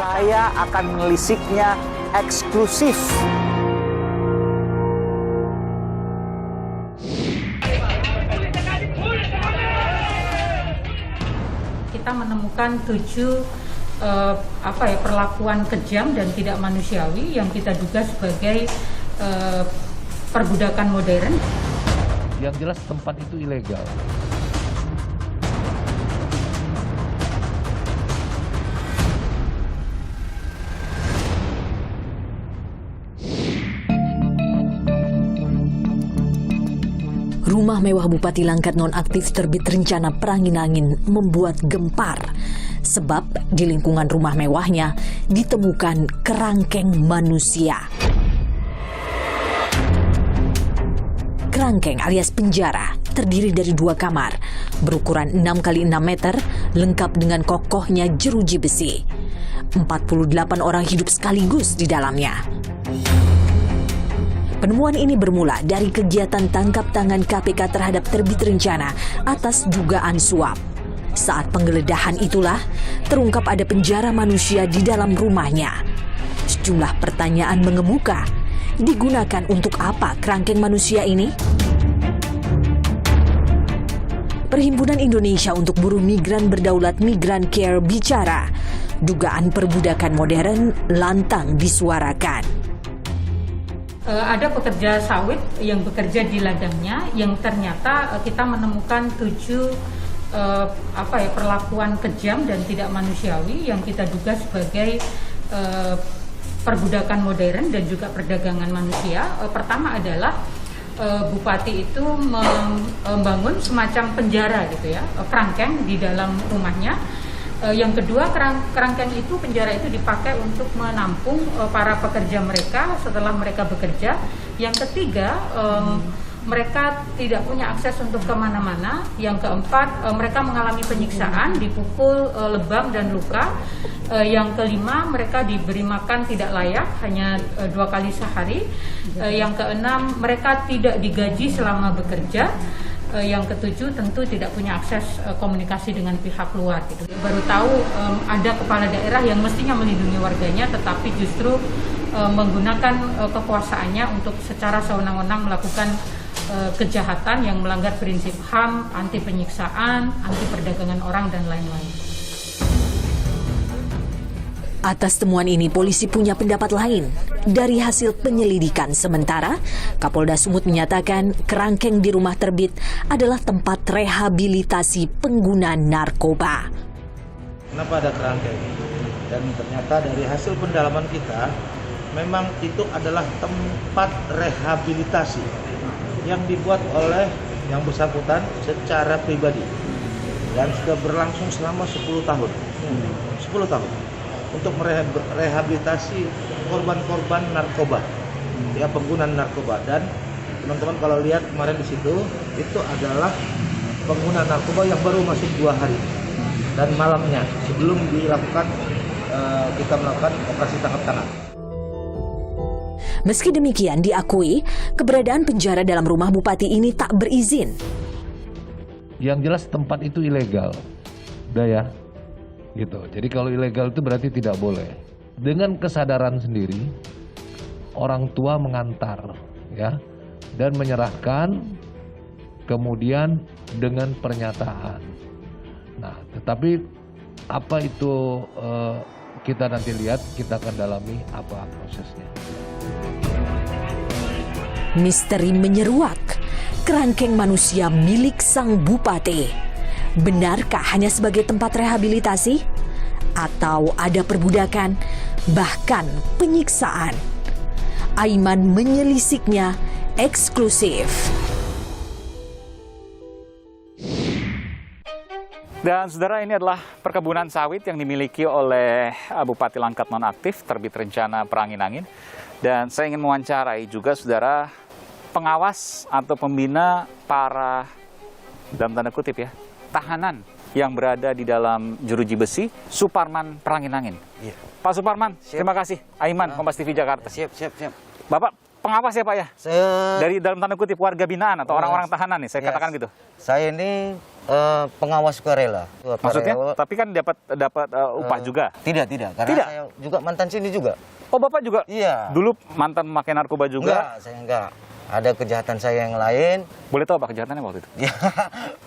Saya akan menelisiknya eksklusif. Kita menemukan 7 perlakuan kejam dan tidak manusiawi yang kita duga sebagai perbudakan modern. Yang jelas tempat itu ilegal. Rumah mewah Bupati Langkat nonaktif terbit rencana Peranginangin membuat gempar. Sebab di lingkungan rumah mewahnya ditemukan kerangkeng manusia. Kerangkeng alias penjara terdiri dari 2 kamar, berukuran 6 x 6 meter, lengkap dengan kokohnya jeruji besi. 48 orang hidup sekaligus di dalamnya. Penemuan ini bermula dari kegiatan tangkap tangan KPK terhadap terbit rencana atas dugaan suap. Saat penggeledahan itulah terungkap ada penjara manusia di dalam rumahnya. Sejumlah pertanyaan mengemuka. Digunakan untuk apa kerangkeng manusia ini? Perhimpunan Indonesia untuk Buruh Migran Berdaulat Migran Care bicara, dugaan perbudakan modern lantang disuarakan. Ada pekerja sawit yang bekerja di ladangnya yang ternyata kita menemukan 7 perlakuan kejam dan tidak manusiawi yang kita duga sebagai perbudakan modern dan juga perdagangan manusia. Pertama adalah Bupati itu membangun semacam penjara gitu ya, kerangkeng di dalam rumahnya. Yang kedua, kerangkeng itu, penjara itu dipakai untuk menampung para pekerja mereka setelah mereka bekerja. Yang ketiga, mereka tidak punya akses untuk kemana-mana. Yang keempat, mereka mengalami penyiksaan, dipukul, lebam dan luka. Yang kelima, mereka diberi makan tidak layak, hanya 2 kali sehari. Yang keenam, mereka tidak digaji selama bekerja. Yang ketujuh, tentu tidak punya akses komunikasi dengan pihak luar. Gitu. Baru tahu ada kepala daerah yang mestinya melindungi warganya, tetapi justru menggunakan kekuasaannya untuk secara sewenang-wenang melakukan kejahatan yang melanggar prinsip HAM, anti penyiksaan, anti perdagangan orang, dan lain-lain. Atas temuan ini, polisi punya pendapat lain. Dari hasil penyelidikan sementara, Kapolda Sumut menyatakan kerangkeng di rumah terbit adalah tempat rehabilitasi pengguna narkoba. Kenapa ada kerangkeng? Dan ternyata dari hasil pendalaman kita, memang itu adalah tempat rehabilitasi yang dibuat oleh yang bersangkutan secara pribadi dan sudah berlangsung selama 10 tahun. 10 tahun. Untuk merehabilitasi korban-korban narkoba, ya, pengguna narkoba. Dan teman-teman kalau lihat kemarin di situ, itu adalah pengguna narkoba yang baru masuk 2 hari dan malamnya sebelum dilakukan kita melakukan operasi tangkap tangan. Meski demikian, diakui keberadaan penjara dalam rumah Bupati ini tak berizin. Yang jelas tempat itu ilegal, udah ya. Gitu. Jadi kalau ilegal itu berarti tidak boleh. Dengan kesadaran sendiri, orang tua mengantar, ya, dan menyerahkan, kemudian dengan pernyataan. Nah, tetapi apa itu kita nanti lihat, kita akan dalami apa prosesnya. Misteri menyeruak, kerangkeng manusia milik sang Bupati. Benarkah hanya sebagai tempat rehabilitasi? Atau ada perbudakan, bahkan penyiksaan? Aiman menyelisiknya eksklusif. Dan saudara, ini adalah perkebunan sawit yang dimiliki oleh Bupati Langkat nonaktif terbit rencana Peranginangin. Dan saya ingin mewawancarai juga saudara pengawas atau pembina para, dalam tanda kutip ya, tahanan yang berada di dalam jeruji besi Suparman Peranginangin. Iya. Pak Suparman, siap. Terima kasih. Aiman, Kompas TV Jakarta. Siap. Bapak pengawas ya Pak ya? Saya dari dalam tanda kutip warga binaan atau orang-orang tahanan nih, saya katakan gitu. Saya ini pengawas sukarela. Maksudnya? Tapi kan dapat upah juga? Tidak. Karena Tidak? saya juga mantan sini juga. Oh, Bapak juga? Iya. Dulu mantan memakai narkoba juga? Enggak, saya enggak. Ada kejahatan saya yang lain. Boleh tahu apa kejahatannya waktu itu? Ya,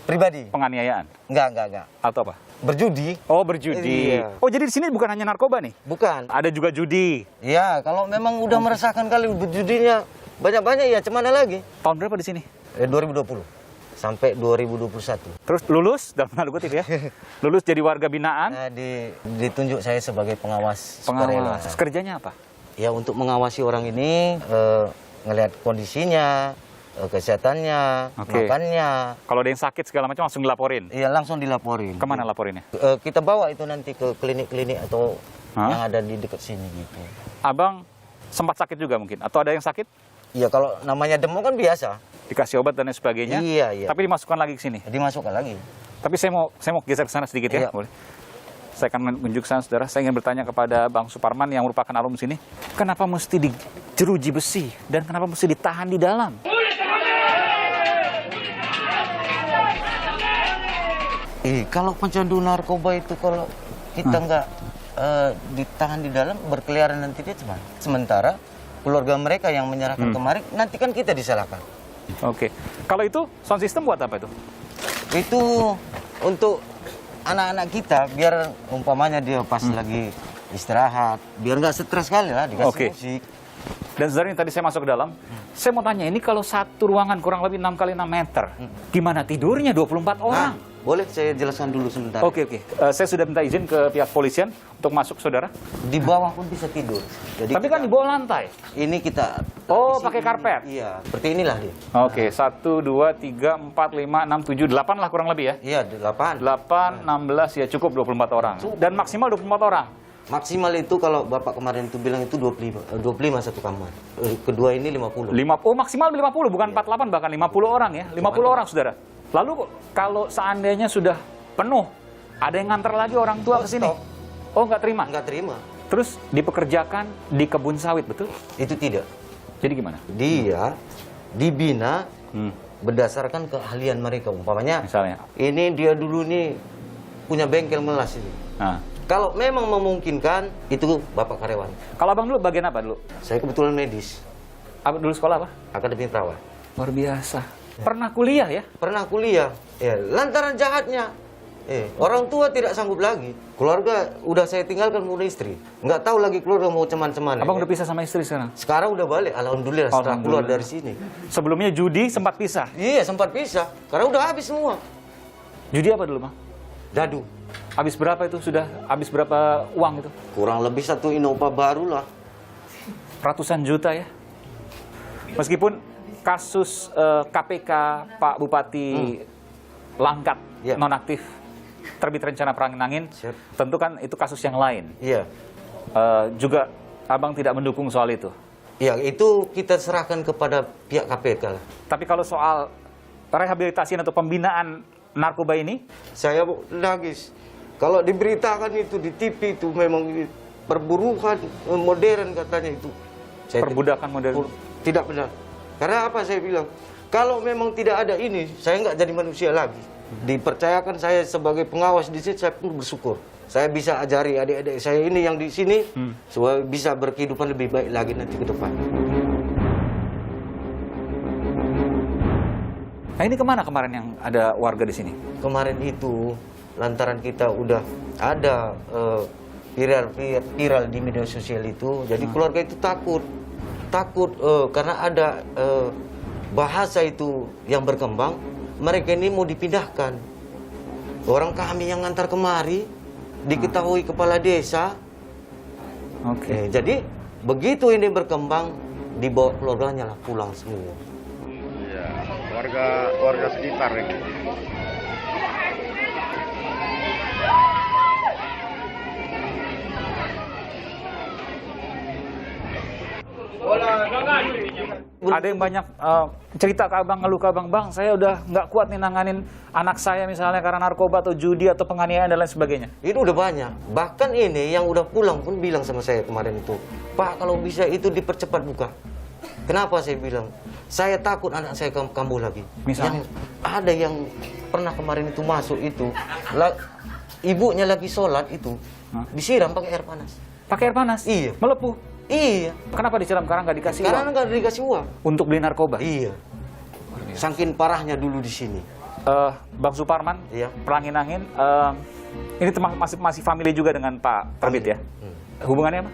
pribadi. Penganiayaan? Enggak. Atau apa? Berjudi. Oh, berjudi. Iya. Oh, jadi di sini bukan hanya narkoba nih? Bukan. Ada juga judi. Ya, kalau memang udah meresahkan kali berjudinya banyak-banyak ya, cemana lagi. Tahun berapa di sini? 2020 sampai 2021. Terus lulus, dalam tanda kutip ya? Lulus jadi warga binaan? Nah, ditunjuk saya sebagai pengawas sukarela. Pengawas. Kerjanya apa? Ya, untuk mengawasi orang ini, ngelihat kondisinya, kesehatannya, Oke. makannya. Kalau ada yang sakit segala macam langsung dilaporin? Iya, langsung dilaporin. Kemana laporinnya? Kita bawa itu nanti ke klinik-klinik atau Hah? yang ada di dekat sini gitu. Abang sempat sakit juga mungkin? Atau ada yang sakit? Iya, kalau namanya demam kan biasa. Dikasih obat dan lain sebagainya? Iya. Tapi dimasukkan lagi ke sini? Dimasukkan lagi. Tapi saya mau geser ke sana sedikit ya, Iya. boleh? Saya akan menunjuk sana, saudara. Saya ingin bertanya kepada Bang Suparman yang merupakan alum sini. Kenapa mesti dijeruji besi? Dan kenapa mesti ditahan di dalam? Kalau pecandu narkoba itu kalau kita nggak ditahan di dalam, berkeliaran nanti dia cuma. Sementara keluarga mereka yang menyerahkan kemarin, nanti kan kita disalahkan. Oke. Kalau itu, sound system buat apa itu? Itu untuk anak-anak kita, biar umpamanya dia pas lagi istirahat, biar nggak stres kali lah, dikasih Oke. musik. Dan saudara ini tadi saya masuk ke dalam, saya mau tanya, ini kalau satu ruangan kurang lebih 6 kali 6 meter, gimana tidurnya 24 orang? Boleh saya jelaskan dulu sebentar. Oke. Saya sudah minta izin ke pihak polisian untuk masuk, saudara. Di bawah pun bisa tidur. Jadi Tapi kan di bawah lantai. ini kita Oh, lapisi pakai ini. karpet? Iya, seperti inilah dia. Oke, 1, 2, 3, 4, 5, 6, 7, 8 lah kurang lebih ya. Iya, 8. 8, 16 ya cukup 24 orang. Dan maksimal 24 orang. Maksimal itu kalau Bapak kemarin itu bilang itu 25 satu kamar. Kedua ini 50. Oh, maksimal 50, bukan 48 bahkan 50 orang ya. 50 orang, saudara. Lalu kalau seandainya sudah penuh, ada yang nganter lagi orang tua ke sini? stop. Oh, nggak terima? Enggak terima. Terus dipekerjakan di kebun sawit, betul? Itu tidak. Jadi gimana? Dia dibina berdasarkan keahlian mereka. Umpamanya Misalnya? ini dia dulu nih punya bengkel melas ini. Nah. Kalau memang memungkinkan, itu Bapak karyawan. Kalau abang dulu bagian apa dulu? Saya kebetulan medis, Abang dulu sekolah apa? akademi perawat. Luar biasa. Pernah kuliah ya? Pernah kuliah, ya, lantaran jahatnya. Orang tua tidak sanggup lagi. Keluarga udah saya tinggalkan, udah istri. Nggak tahu lagi keluarga mau cuman-cuman. Abang udah pisah sama istri sekarang? Sekarang udah balik, alhamdulillah setelah keluar Alhamdulillah. dari sini. Sebelumnya judi sempat pisah. Iya, sempat pisah. Karena udah habis semua. Judi apa dulu, Bang? Dadu. Habis berapa itu? Sudah habis berapa uang itu? Kurang lebih 1 Innova baru lah. Ratusan juta ya. Meskipun kasus KPK Pak Bupati Langkat Ya. nonaktif terbit rencana Perangin-Angin, Siap. tentu kan itu kasus yang lain. Iya. Juga abang tidak mendukung soal itu. Ya, itu kita serahkan kepada pihak KPK lah. Tapi kalau soal rehabilitasi atau pembinaan narkoba ini, Saya nangis. Kalau diberitakan itu di TV itu memang perburuan modern katanya itu. Saya perbudakan modern. tidak benar. Karena apa saya bilang? Kalau memang tidak ada ini, saya nggak jadi manusia lagi. Dipercayakan saya sebagai pengawas di sini, saya pun bersyukur. Saya bisa ajari adik-adik saya ini yang di sini, supaya bisa berkehidupan lebih baik lagi nanti ke depan. Nah ini kemana kemarin yang ada warga di sini? Kemarin itu, lantaran kita udah ada viral di media sosial itu, jadi keluarga itu takut karena ada bahasa itu yang berkembang, mereka ini mau dipindahkan. Orang kami yang ngantar kemari, diketahui kepala desa. Oke. Jadi begitu ini berkembang, dibawa keluarganya lah pulang semua. Iya, warga sekitar ini. Ada yang banyak cerita ke abang, ngeluh ke abang, bang, saya udah nggak kuat nih nanganin anak saya misalnya karena narkoba atau judi atau penganiayaan dan lain sebagainya. Itu udah banyak. Bahkan ini yang udah pulang pun bilang sama saya kemarin itu, Pak, kalau bisa itu dipercepat buka. Kenapa saya bilang? Saya takut anak saya kambuh lagi. Misalnya? Yang ada yang pernah kemarin itu masuk itu, ibunya lagi sholat itu, disiram pakai air panas. Pakai air panas? Iya. Melepuh? Iya. Kenapa disiram? Karena nggak dikasih Karena uang? nggak dikasih uang. Untuk beli narkoba? Iya. Saking parahnya dulu di sini. Bang Suparman, Iya. Peranginangin, ini masih family juga dengan Pak Terbit ya? Hubungannya apa?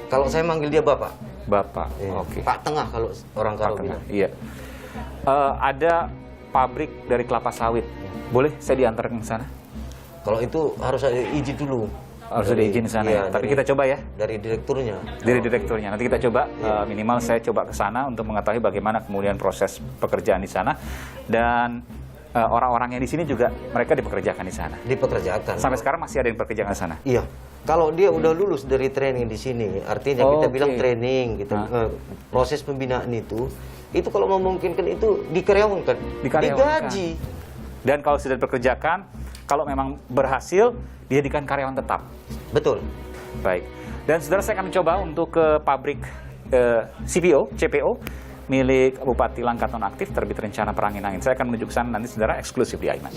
Kalau saya manggil dia bapak. Bapak, Iya. oke. Pak Tengah kalau orang Karo bilang. Iya. Ada pabrik dari kelapa sawit. Boleh saya diantar ke sana? Kalau itu harus ada izin dulu. Harus ada izin di sana ya. Tapi kita coba ya. Dari direkturnya. Dari direkturnya. Nanti kita coba, minimal saya coba ke sana untuk mengetahui bagaimana kemudian proses pekerjaan di sana. Dan orang-orangnya di sini juga mereka dipekerjakan di sana. Dipekerjakan. Sampai sekarang masih ada yang pekerjaan di sana. Iya. Kalau dia udah lulus dari training di sini, artinya kita Oke. bilang training, gitu. Proses pembinaan itu kalau memungkinkan itu dikaryawankan, Dikaryawankan. digaji. Dan kalau sudah dipekerjakan, kalau memang berhasil, dijadikan karyawan tetap. Betul. Baik. Dan saudara, saya akan mencoba untuk ke pabrik CPO milik Bupati Langkat Nonaktif Terbit Rencana Peranginangin. Saya akan menuju ke sana nanti, saudara, eksklusif di Aiman.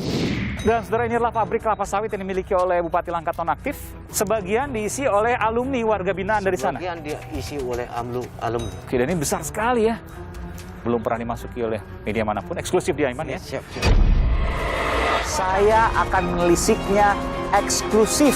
Dan saudara, ini adalah pabrik kelapa sawit yang dimiliki oleh Bupati Langkat Nonaktif. Sebagian diisi oleh alumni warga binaan dari sana. Sebagian diisi oleh alumni. Oke, dan ini besar sekali ya. Belum pernah dimasuki oleh media manapun. Eksklusif di Aiman ya. Siap. Saya akan melisiknya eksklusif